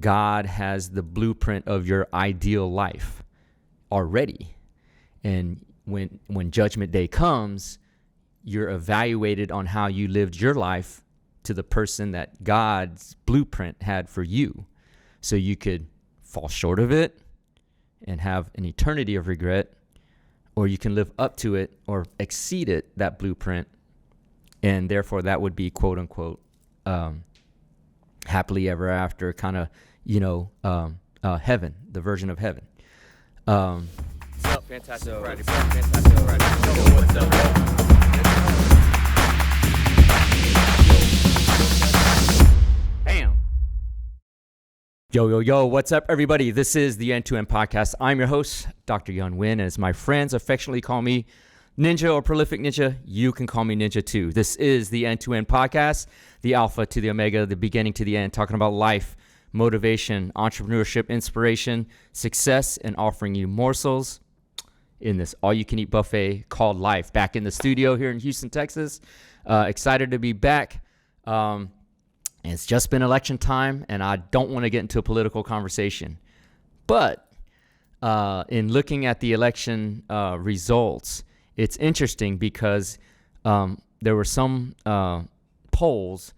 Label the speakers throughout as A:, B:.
A: God has the blueprint of your ideal life already. And when Judgment Day comes, you're evaluated on how you lived your life to the person that God's blueprint had for you. So you could fall short of it and have an eternity of regret, or you can live up to it or exceed it, that blueprint, and therefore that would be quote unquote happily ever after, kind of, heaven, the version of heaven.
B: What's up, Fantastic Friday? Fantastic Friday. Yo, what's up? Bam.
A: Yo, what's up, everybody? This is the End-to-End Podcast. I'm your host, Dr. Yun Win, as my friends affectionately call me Ninja or Prolific Ninja. You can call me Ninja too. This is the End-to-End Podcast, the Alpha to the Omega, the beginning to the end, talking about life, motivation, entrepreneurship, inspiration, success, and offering you morsels in this all-you-can-eat buffet called life. Back in the studio here in Houston, Texas. Excited to be back. It's just been election time, and I don't want to get into a political conversation. But in looking at the election results, it's interesting because there were some polls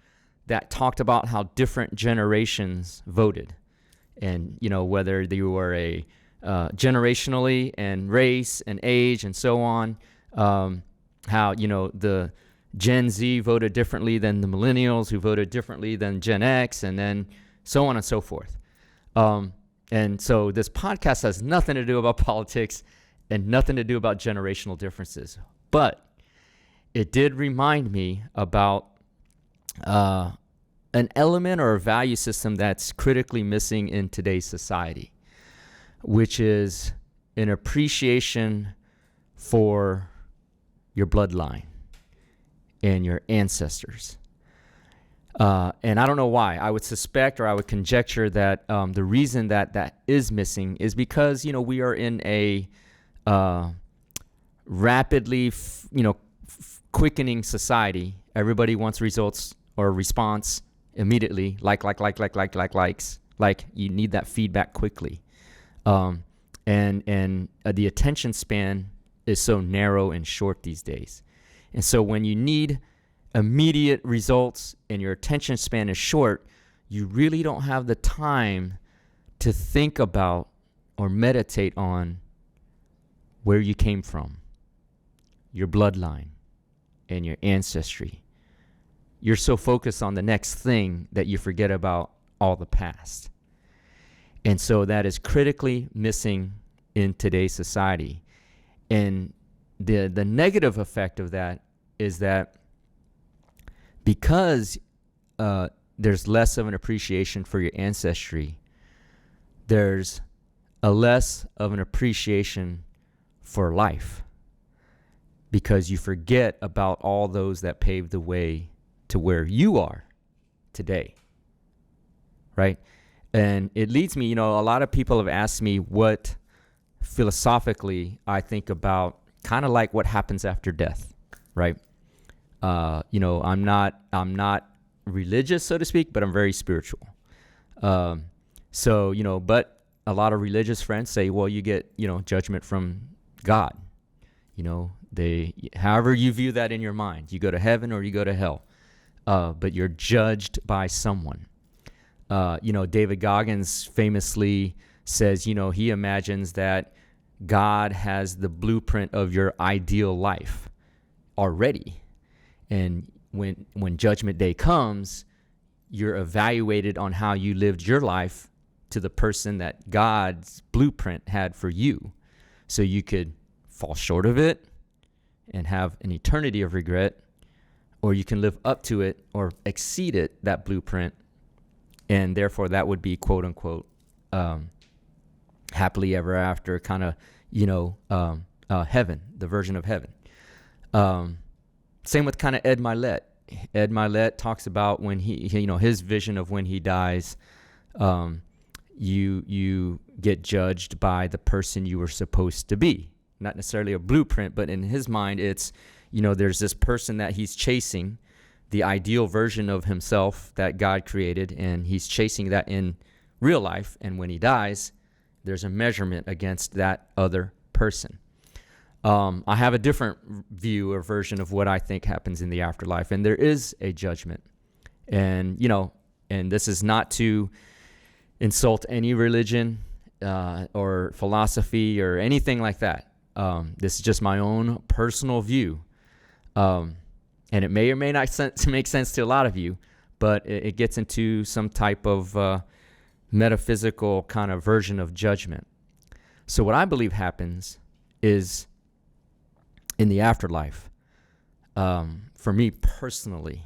A: that talked about how different generations voted. And, whether you were a generationally and race and age and so on, how, the Gen Z voted differently than the millennials, who voted differently than Gen X, and then so on and so forth. And so this podcast has nothing to do about politics and nothing to do about generational differences. But it did remind me about an element or a value system that's critically missing in today's society, which is an appreciation for your bloodline and your ancestors. And I don't know why. I would suspect, or I would conjecture, that the reason that is missing is because, we are in a rapidly, quickening society. Everybody wants results or response immediately, likes. Like, you need that feedback quickly. And the attention span is so narrow and short these days. And so when you need immediate results and your attention span is short, you really don't have the time to think about or meditate on where you came from, your bloodline, and your ancestry. You're so focused on the next thing that you forget about all the past. And so that is critically missing in today's society. And the negative effect of that is that because there's less of an appreciation for your ancestry, there's a less of an appreciation for life, because you forget about all those that paved the way to where you are today, right? And it leads me, a lot of people have asked me what philosophically I think about kind of like what happens after death, right? I'm not religious, so to speak, but I'm very spiritual. But a lot of religious friends say, well, you get, judgment from God. However you view that in your mind, you go to heaven or you go to hell, but you're judged by someone. David Goggins famously says, he imagines that God has the blueprint of your ideal life already. And when Judgment Day comes, you're evaluated on how you lived your life to the person that God's blueprint had for you. So you could fall short of it and have an eternity of regret, or you can live up to it or exceed it, that blueprint, and therefore that would be quote unquote happily ever after, kind of, heaven, the version of heaven. Same with kind of Ed Milet. Ed Milet talks about when he his vision of when he dies, you get judged by the person you were supposed to be. Not necessarily a blueprint, but in his mind, it's, there's this person that he's chasing, the ideal version of himself that God created, and he's chasing that in real life. And when he dies, there's a measurement against that other person. I have a different view or version of what I think happens in the afterlife. And there is a judgment. And, and this is not to insult any religion or philosophy or anything like that. This is just my own personal view. And it may or may not make sense to a lot of you, but it gets into some type of metaphysical kind of version of judgment. So what I believe happens is in the afterlife, for me personally,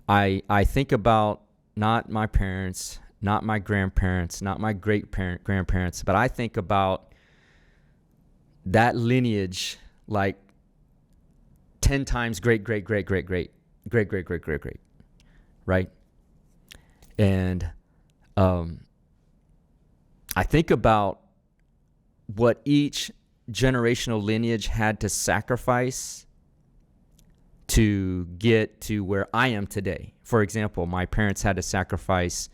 A: I think about not my parents, not my grandparents, not my grandparents, but I think about that lineage like 10 times great, right? And I think about what each generational lineage had to sacrifice to get to where I am today. For example, my parents had to sacrifice,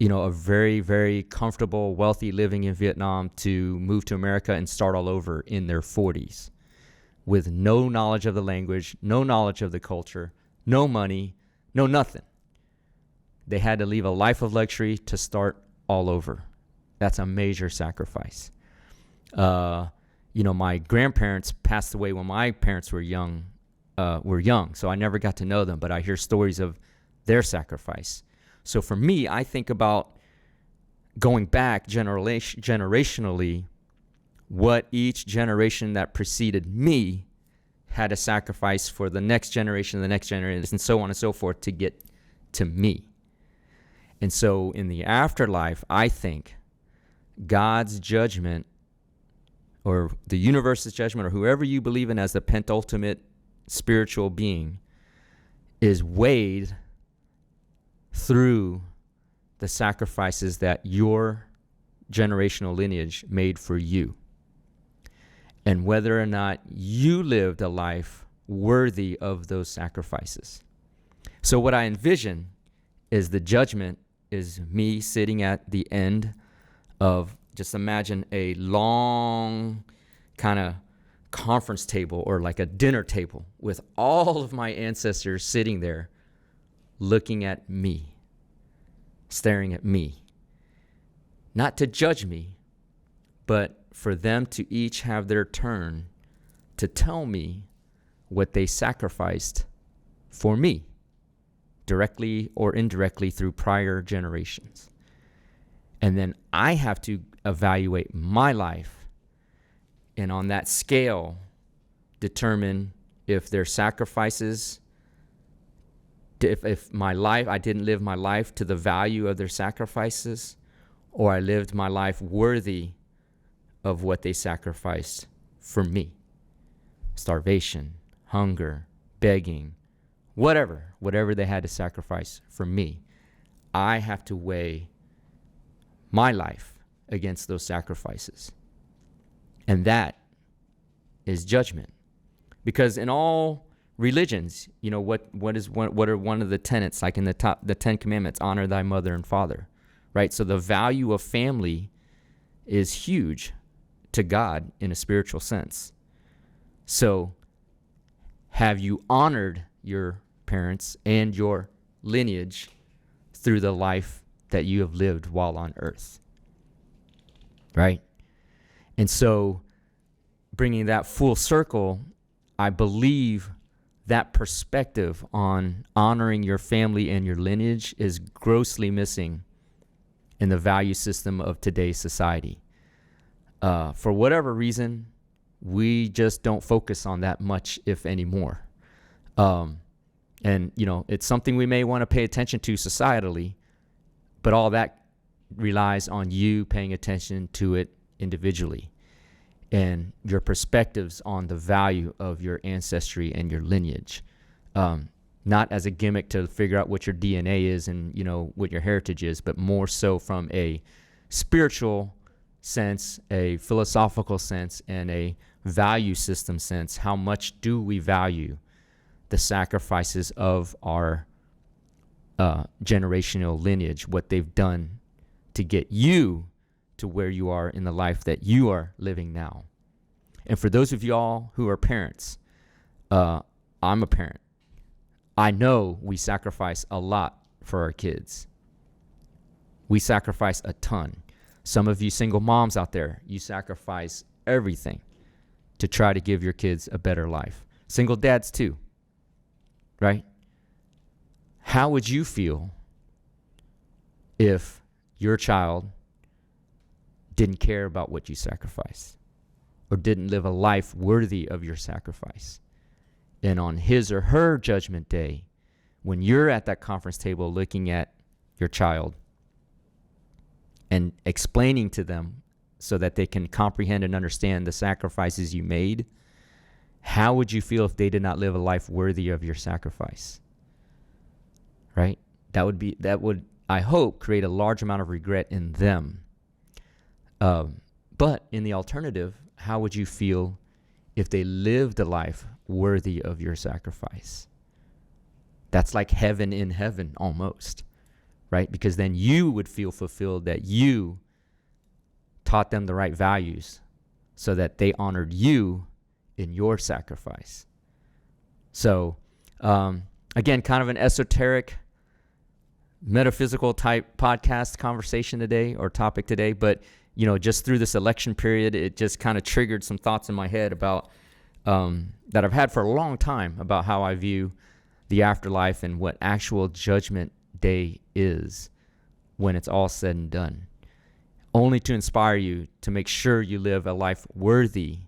A: a very, very comfortable, wealthy living in Vietnam to move to America and start all over in their 40s with no knowledge of the language, no knowledge of the culture, no money, no nothing. They had to leave a life of luxury to start all over. That's a major sacrifice. My grandparents passed away when my parents were young, so I never got to know them, but I hear stories of their sacrifice. So for me, I think about going back generationally, what each generation that preceded me had to sacrifice for the next generation, and so on and so forth to get to me. And so in the afterlife, I think God's judgment, or the universe's judgment, or whoever you believe in as the penultimate spiritual being, is weighed through the sacrifices that your generational lineage made for you, and whether or not you lived a life worthy of those sacrifices. So what I envision is the judgment is me sitting at the end of, just imagine a long kind of conference table or like a dinner table with all of my ancestors sitting there looking at me, staring at me, not to judge me, but for them to each have their turn to tell me what they sacrificed for me, directly or indirectly through prior generations. And then I have to evaluate my life, and on that scale, determine if their sacrifices, if my life, I didn't live my life to the value of their sacrifices, or I lived my life worthy of what they sacrificed for me. Starvation, hunger, begging, whatever they had to sacrifice for me. I have to weigh my life against those sacrifices. And that is judgment. Because in all religions, what are one of the tenets, like in the 10 Commandments, honor thy mother and father, right? So the value of family is huge to God in a spiritual sense. So have you honored your parents and your lineage through the life that you have lived while on earth, right? And so bringing that full circle, I believe that perspective on honoring your family and your lineage is grossly missing in the value system of today's society. For whatever reason, we just don't focus on that much, if any more. And, it's something we may want to pay attention to societally, but all that relies on you paying attention to it individually and your perspectives on the value of your ancestry and your lineage. Not as a gimmick to figure out what your DNA is and, what your heritage is, but more so from a spiritual sense, a philosophical sense, and a value system sense. How much do we value the sacrifices of our generational lineage, what they've done to get you to where you are in the life that you are living now. And for those of y'all who are parents, I'm a parent. I know we sacrifice a lot for our kids. We sacrifice a ton. Some of you single moms out there, you sacrifice everything to try to give your kids a better life. Single dads too, right? How would you feel if your child didn't care about what you sacrificed or didn't live a life worthy of your sacrifice? And on his or her judgment day, when you're at that conference table looking at your child and explaining to them so that they can comprehend and understand the sacrifices you made, how would you feel if they did not live a life worthy of your sacrifice? Right? That would, I hope, create a large amount of regret in them. But in the alternative, how would you feel if they lived a life worthy of your sacrifice? That's like heaven in heaven almost, right? Because then you would feel fulfilled that you taught them the right values so that they honored you in your sacrifice. So, again, kind of an esoteric, metaphysical type podcast conversation today or topic today, but just through this election period, it just kind of triggered some thoughts in my head about that I've had for a long time about how I view the afterlife and what actual judgment day is when it's all said and done, only to inspire you to make sure you live a life worthy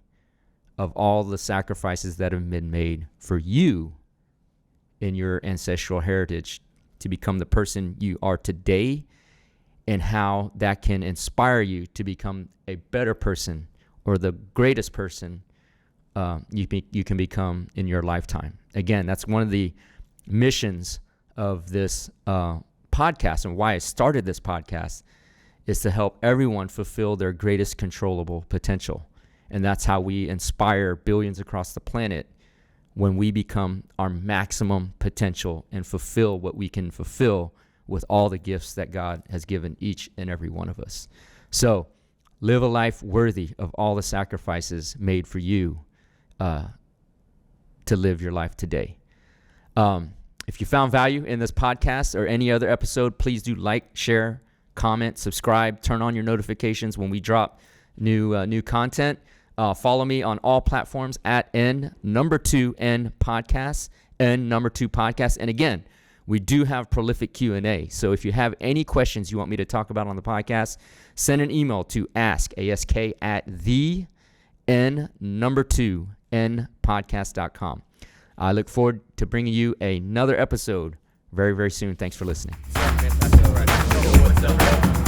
A: of all the sacrifices that have been made for you in your ancestral heritage to become the person you are today, and how that can inspire you to become a better person or the greatest person you can become in your lifetime. Again, that's one of the missions of this podcast, and why I started this podcast is to help everyone fulfill their greatest controllable potential. And that's how we inspire billions across the planet, when we become our maximum potential and fulfill what we can fulfill with all the gifts that God has given each and every one of us. So live a life worthy of all the sacrifices made for you to live your life today. If you found value in this podcast or any other episode, please do like, share, comment, subscribe, turn on your notifications when we drop new content. Follow me on all platforms at N2 podcast, N2 podcast. And again, we do have prolific Q&A. So if you have any questions you want me to talk about on the podcast, send an email to ask at the N2podcast.com. I look forward to bringing you another episode very, very soon. Thanks for listening.
B: What's up,